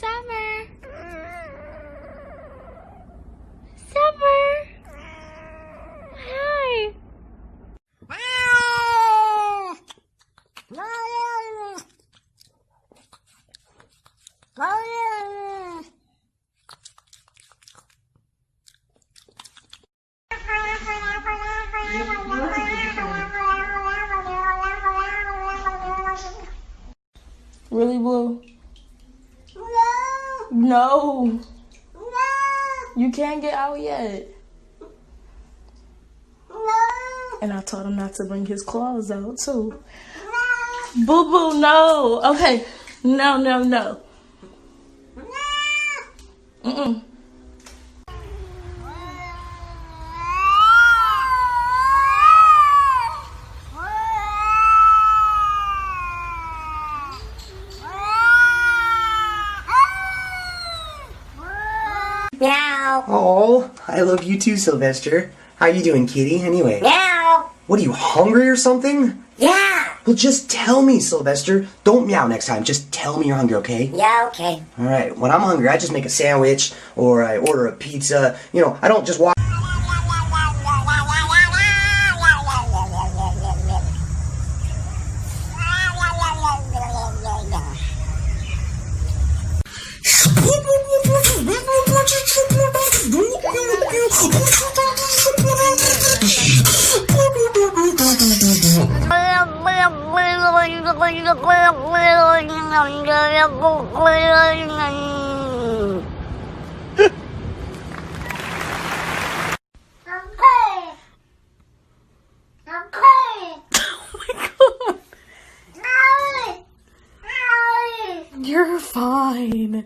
Summer. Summer. Hi. Really, Blue? No. You can't get out yet. And I told him not to bring his claws out, too. Boo Boo, no. Okay. No. Mm-mm. Meow. Oh, I love you too, Sylvester. How you doing, kitty? Anyway. Meow. What, are you hungry or something? Yeah. Well, just tell me, Sylvester. Don't meow next time. Just tell me you're hungry, okay? Yeah, okay. Alright, when I'm hungry, I just make a sandwich, or I order a pizza. You know, I don't just walk... You're fine.